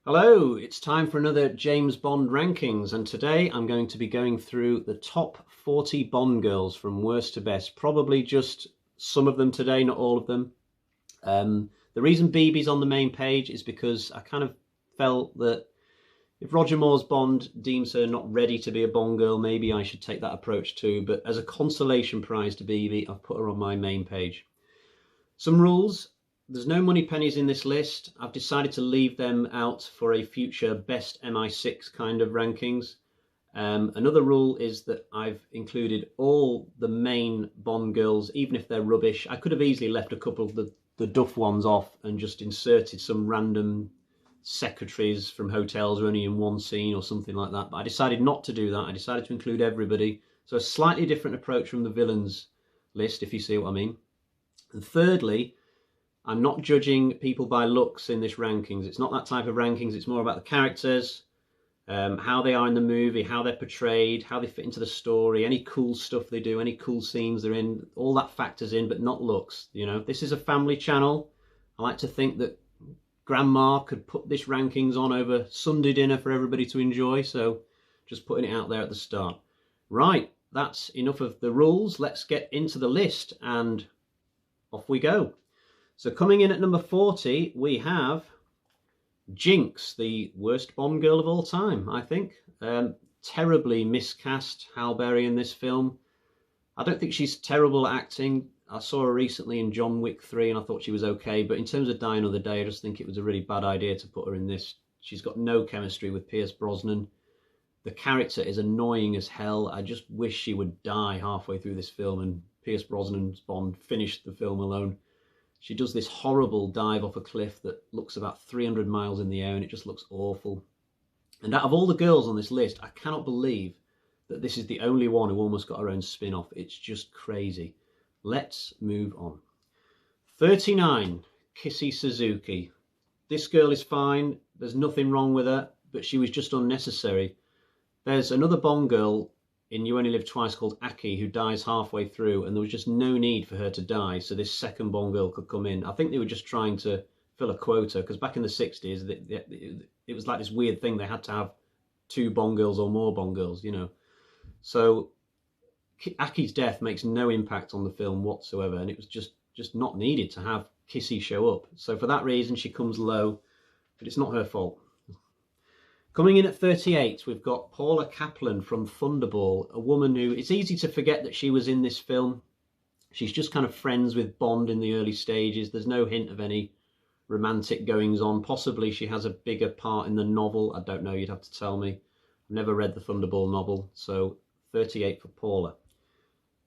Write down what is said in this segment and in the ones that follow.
Hello, it's time for another James Bond rankings, and today I'm going to be going through the top 40 Bond girls from worst to best. Probably just some of them today, not all of them. The reason BB's on the main page is because I kind of felt that if Roger Moore's Bond deems her not ready to be a Bond girl, maybe I should take that approach too. But as a consolation prize to BB, I've put her on my main page. Some rules. There's no money pennies in this list. I've decided to leave them out for a future best MI6 kind of rankings. Another rule is that I've included all the main Bond girls, even if they're rubbish. I could have easily left a couple of the duff ones off and just inserted some random secretaries from hotels who are only in one scene or something like that. But I decided not to do that. I decided to include everybody. So a slightly different approach from the villains list, if you see what I mean. And thirdly, I'm not judging people by looks in this rankings. It's not that type of rankings. It's more about the characters, how they are in the movie, how they're portrayed, how they fit into the story, any cool stuff they do, any cool scenes they're in. All that factors in, but not looks. You know, this is a family channel. I like to think that Grandma could put this rankings on over Sunday dinner for everybody to enjoy. So just putting it out there at the start. Right, that's enough of the rules. Let's get into the list and off we go. So coming in at number 40, we have Jinx, the worst Bond girl of all time, I think. Terribly miscast Halle Berry in this film. I don't think she's terrible at acting. I saw her recently in John Wick 3 and I thought she was okay. But in terms of Die Another Day, I just think it was a really bad idea to put her in this. She's got no chemistry with Pierce Brosnan. The character is annoying as hell. I just wish she would die halfway through this film and Pierce Brosnan's Bond finished the film alone. She does this horrible dive off a cliff that looks about 300 miles in the air and it just looks awful. And out of all the girls on this list, I cannot believe that this is the only one who almost got her own spin-off. It's just crazy. Let's move on. 39, Kissy Suzuki. This girl is fine. There's nothing wrong with her, but she was just unnecessary. There's another Bond girl in You Only Live Twice called Aki who dies halfway through, and there was just no need for her to die so this second Bond girl could come in. I think they were just trying to fill a quota, because back in the 60s it was like this weird thing. They had to have two Bond girls or more Bond girls, you know. So Aki's death makes no impact on the film whatsoever, and it was just not needed to have Kissy show up. So for that reason she comes low, but it's not her fault. Coming in at 38, we've got Paula Kaplan from Thunderball, a woman who, it's easy to forget that she was in this film. She's just kind of friends with Bond in the early stages. There's no hint of any romantic goings on. Possibly she has a bigger part in the novel. I don't know, you'd have to tell me. I've never read the Thunderball novel, so 38 for Paula.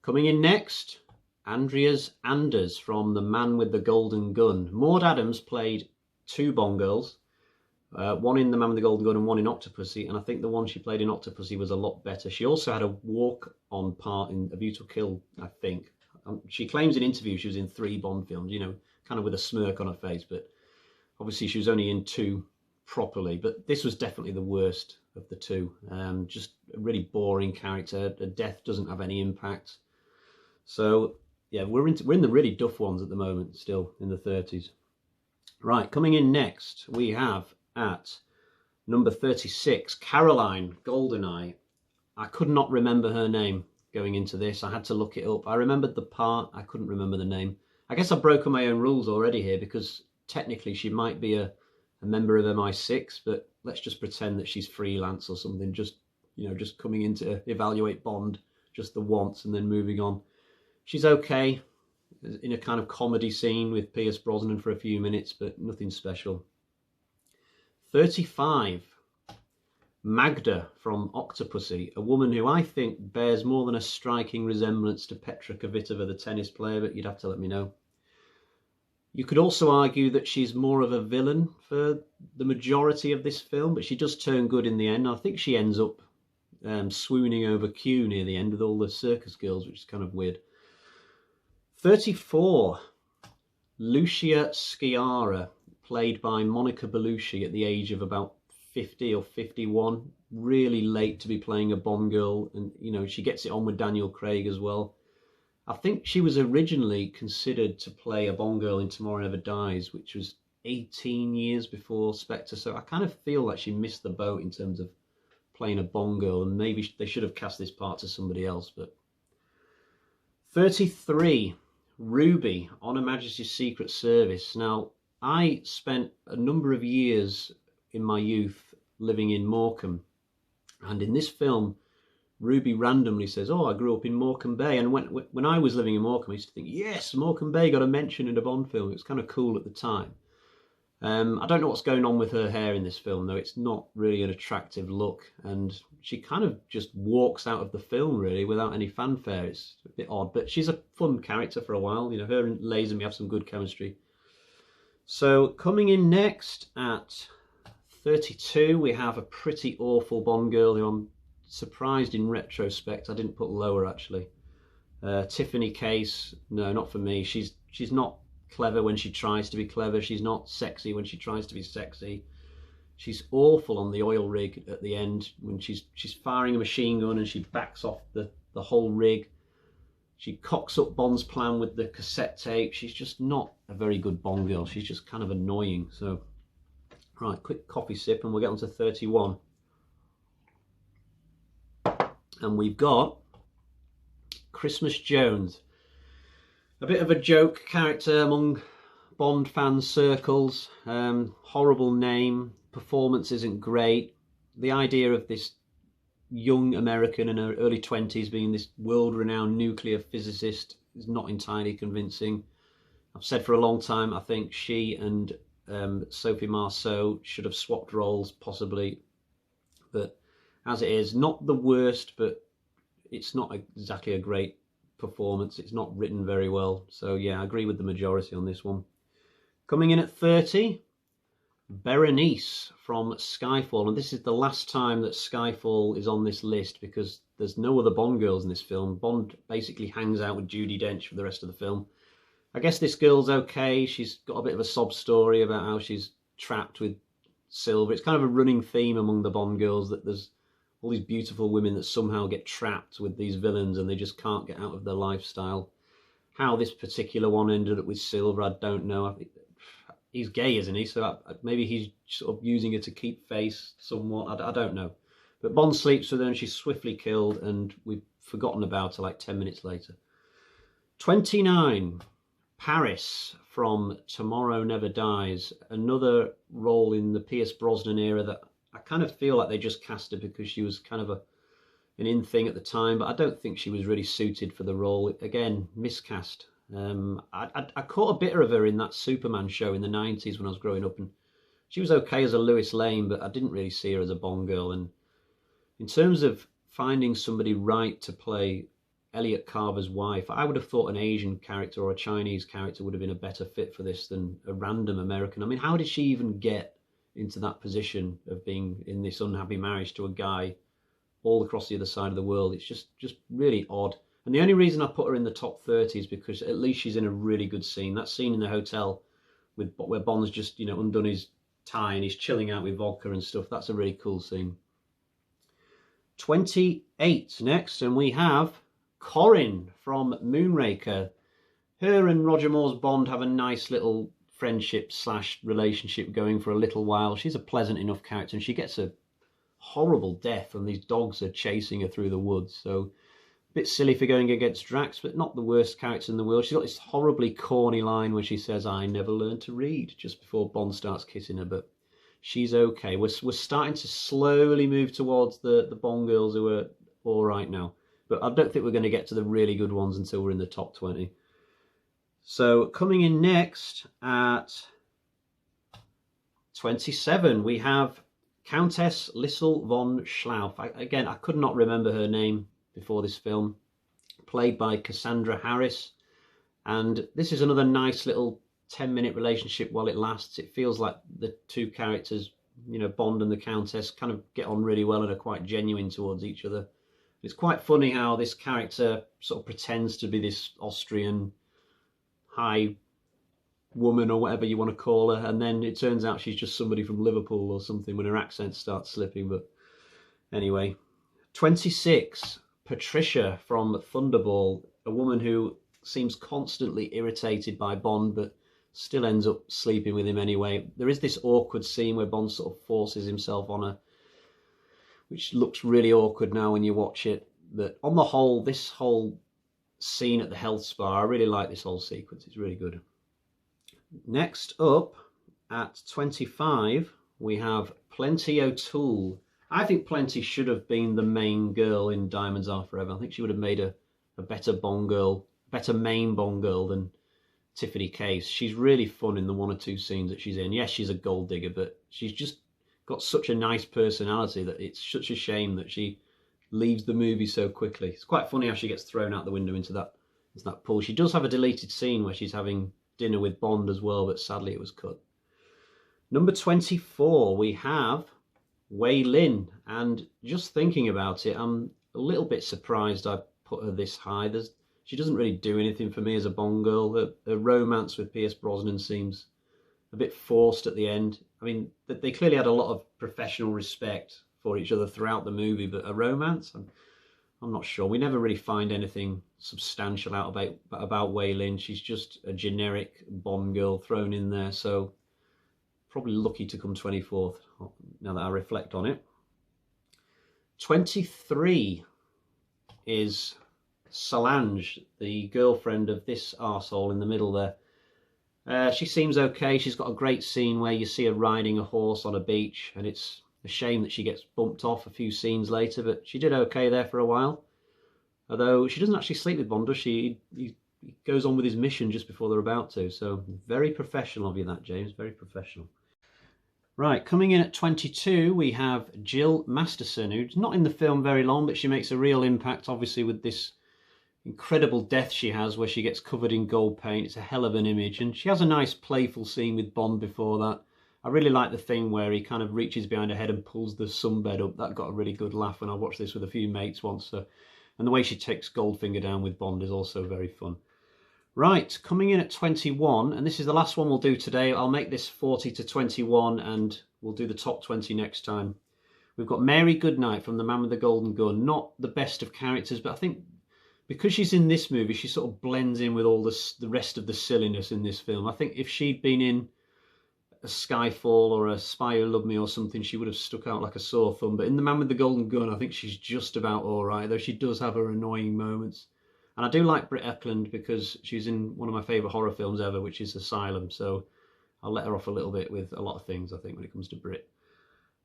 Coming in next, Andreas Anders from The Man with the Golden Gun. Maud Adams played two Bond girls. One in The Man with the Golden Gun and one in Octopussy, and I think the one she played in Octopussy was a lot better. She also had a walk-on part in A View to Kill, I think. She claims in interviews she was in 3 Bond films, you know, kind of with a smirk on her face, but obviously she was only in 2 properly. But this was definitely the worst of the 2. Just a really boring character. Her death doesn't have any impact. So, yeah, we're in the really duff ones at the moment, still in the 30s. Right, coming in next, we have at number 36, Caroline Goldeneye. I could not remember her name going into this. I had to look it up. I remembered the part. I couldn't remember the name. I guess I've broken my own rules already here, because technically she might be a member of MI6, but let's just pretend that she's freelance or something, just, you know, just coming in to evaluate Bond just the once and then moving on. She's okay in a kind of comedy scene with Pierce Brosnan for a few minutes, but nothing special. 35, Magda from Octopussy, a woman who I think bears more than a striking resemblance to Petra Kvitova, the tennis player, but you'd have to let me know. You could also argue that she's more of a villain for the majority of this film, but she does turn good in the end. I think she ends up swooning over Q near the end with all the circus girls, which is kind of weird. 34, Lucia Sciarra, played by Monica Bellucci at the age of about 50 or 51. Really late to be playing a Bond girl, and you know, she gets it on with Daniel Craig as well. I think she was originally considered to play a Bond girl in Tomorrow Never Dies, which was 18 years before Spectre, so I kind of feel like she missed the boat in terms of playing a Bond girl, and maybe they should have cast this part to somebody else. But 33, Ruby on Her Majesty's Secret Service. Now, I spent a number of years in my youth living in Morecambe, and in this film, Ruby randomly says, "Oh, I grew up in Morecambe Bay." And when I was living in Morecambe, I used to think, yes, Morecambe Bay got a mention in a Bond film. It was kind of cool at the time. I don't know what's going on with her hair in this film, though. It's not really an attractive look, and she kind of just walks out of the film, really, without any fanfare. It's a bit odd, but she's a fun character for a while. You know, her and Lazenby have some good chemistry. So coming in next at 32, we have a pretty awful Bond girl who I'm surprised in retrospect I didn't put lower, actually. Tiffany Case, no, not for me. She's not clever when she tries to be clever. She's not sexy when she tries to be sexy. She's awful on the oil rig at the end when she's firing a machine gun and she backs off the whole rig. She cocks up Bond's plan with the cassette tape. She's just not a very good Bond girl. She's just kind of annoying. So, right, quick coffee sip and we'll get on to 31. And we've got Christmas Jones. A bit of a joke character among Bond fan circles. Horrible name. Performance isn't great. The idea of this young American in her early 20s being this world-renowned nuclear physicist is not entirely convincing. I've said for a long time I think she and Sophie Marceau should have swapped roles, possibly. But as it is, not the worst, but it's not exactly a great performance. It's not written very well. So yeah, I agree with the majority on this one. Coming in at 30, Berenice from Skyfall. And this is the last time that Skyfall is on this list because there's no other Bond girls in this film. Bond basically hangs out with Judi Dench for the rest of the film. I guess this girl's okay. She's got a bit of a sob story about how she's trapped with Silver. It's kind of a running theme among the Bond girls that there's all these beautiful women that somehow get trapped with these villains and they just can't get out of their lifestyle. How this particular one ended up with Silver, I don't know. I think he's gay, isn't he? So maybe he's sort of using her to keep face somewhat. I don't know. But Bond sleeps with her and she's swiftly killed and we've forgotten about her like 10 minutes later. 29, Paris from Tomorrow Never Dies. Another role in the Pierce Brosnan era that I kind of feel like they just cast her because she was kind of an in thing at the time, but I don't think she was really suited for the role. Again, miscast. I caught a bit of her in that Superman show in the 90s when I was growing up, and she was okay as a Lois Lane, but I didn't really see her as a Bond girl. And in terms of finding somebody right to play Elliot Carver's wife, I would have thought an Asian character or a Chinese character would have been a better fit for this than a random American. I mean, how did she even get into that position of being in this unhappy marriage to a guy all across the other side of the world? It's just really odd. And the only reason I put her in the top 30 is because at least she's in a really good scene. That scene in the hotel where Bond's just, you know, undone his tie and he's chilling out with vodka and stuff. That's a really cool scene. 28 next, and we have Corin from Moonraker. Her and Roger Moore's Bond have a nice little friendship / relationship going for a little while. She's a pleasant enough character and she gets a horrible death when these dogs are chasing her through the woods. So a bit silly for going against Drax, but not the worst character in the world. She's got this horribly corny line where she says, "I never learned to read," just before Bond starts kissing her, but she's okay. We're starting to slowly move towards the Bond girls who are all right now, but I don't think we're going to get to the really good ones until we're in the top 20. So coming in next at 27, we have Countess Lissel von Schlauff. Again, I could not remember her name before this film. Played by Cassandra Harris. And this is another nice little 10-minute relationship while it lasts. It feels like the two characters, you know, Bond and the Countess, kind of get on really well and are quite genuine towards each other. It's quite funny how this character sort of pretends to be this Austrian high woman or whatever you want to call her, and then it turns out she's just somebody from Liverpool or something when her accent starts slipping. But anyway, 26, Patricia from Thunderball, a woman who seems constantly irritated by Bond but Still ends up sleeping with him anyway. There is this awkward scene where Bond sort of forces himself on her, which looks really awkward now when you watch it. But on the whole, this whole scene at the health spa, I really like this whole sequence. It's really good. Next up, at 25, we have Plenty O'Toole. I think Plenty should have been the main girl in Diamonds Are Forever. I think she would have made a better Bond girl, better main Bond girl than Tiffany Case. She's really fun in the 1 or 2 scenes that she's in. Yes, she's a gold digger, but she's just got such a nice personality that it's such a shame that she leaves the movie so quickly. It's quite funny how she gets thrown out the window into that pool. She does have a deleted scene where she's having dinner with Bond as well, but sadly it was cut. Number 24, we have Wei Lin, and just thinking about it, I'm a little bit surprised I put her this high. She doesn't really do anything for me as a Bond girl. Her romance with Pierce Brosnan seems a bit forced at the end. I mean, they clearly had a lot of professional respect for each other throughout the movie, but a romance? I'm not sure. We never really find anything substantial out about Wei Lin. She's just a generic Bond girl thrown in there, so probably lucky to come 24th, now that I reflect on it. 23 is Solange, the girlfriend of this arsehole in the middle there. She seems okay. She's got a great scene where you see her riding a horse on a beach, and it's a shame that she gets bumped off a few scenes later, but she did okay there for a while. Although she doesn't actually sleep with Bond, does she? He goes on with his mission just before they're about to. So very professional of you, that, James. Very professional. Right, coming in at 22, we have Jill Masterson, who's not in the film very long, but she makes a real impact, obviously, with this incredible death she has where she gets covered in gold paint. It's a hell of an image, and she has a nice playful scene with Bond before that. I really like the thing where he kind of reaches behind her head and pulls the sunbed up. That got a really good laugh when I watched this with a few mates once. And the way she takes Goldfinger down with Bond is also very fun. Right, coming in at 21, and this is the last one we'll do today. I'll make this 40 to 21 and we'll do the top 20 next time. We've got Mary Goodnight from The Man with the Golden Gun. Not the best of characters, but I think because she's in this movie, she sort of blends in with all the rest of the silliness in this film. I think if she'd been in a Skyfall or a Spy Who Loved Me or something, she would have stuck out like a sore thumb. But in The Man with the Golden Gun, I think she's just about all right, though she does have her annoying moments. And I do like Britt Ekland because she's in one of my favourite horror films ever, which is Asylum. So I'll let her off a little bit with a lot of things, I think, when it comes to Britt.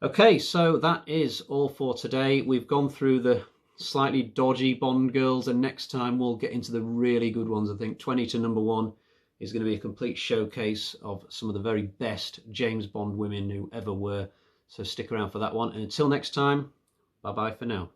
Okay, so that is all for today. We've gone through the slightly dodgy Bond girls, and next time we'll get into the really good ones. I think 20 to number 1 is going to be a complete showcase of some of the very best James Bond women who ever were. So stick around for that one. And until next time, bye-bye for now.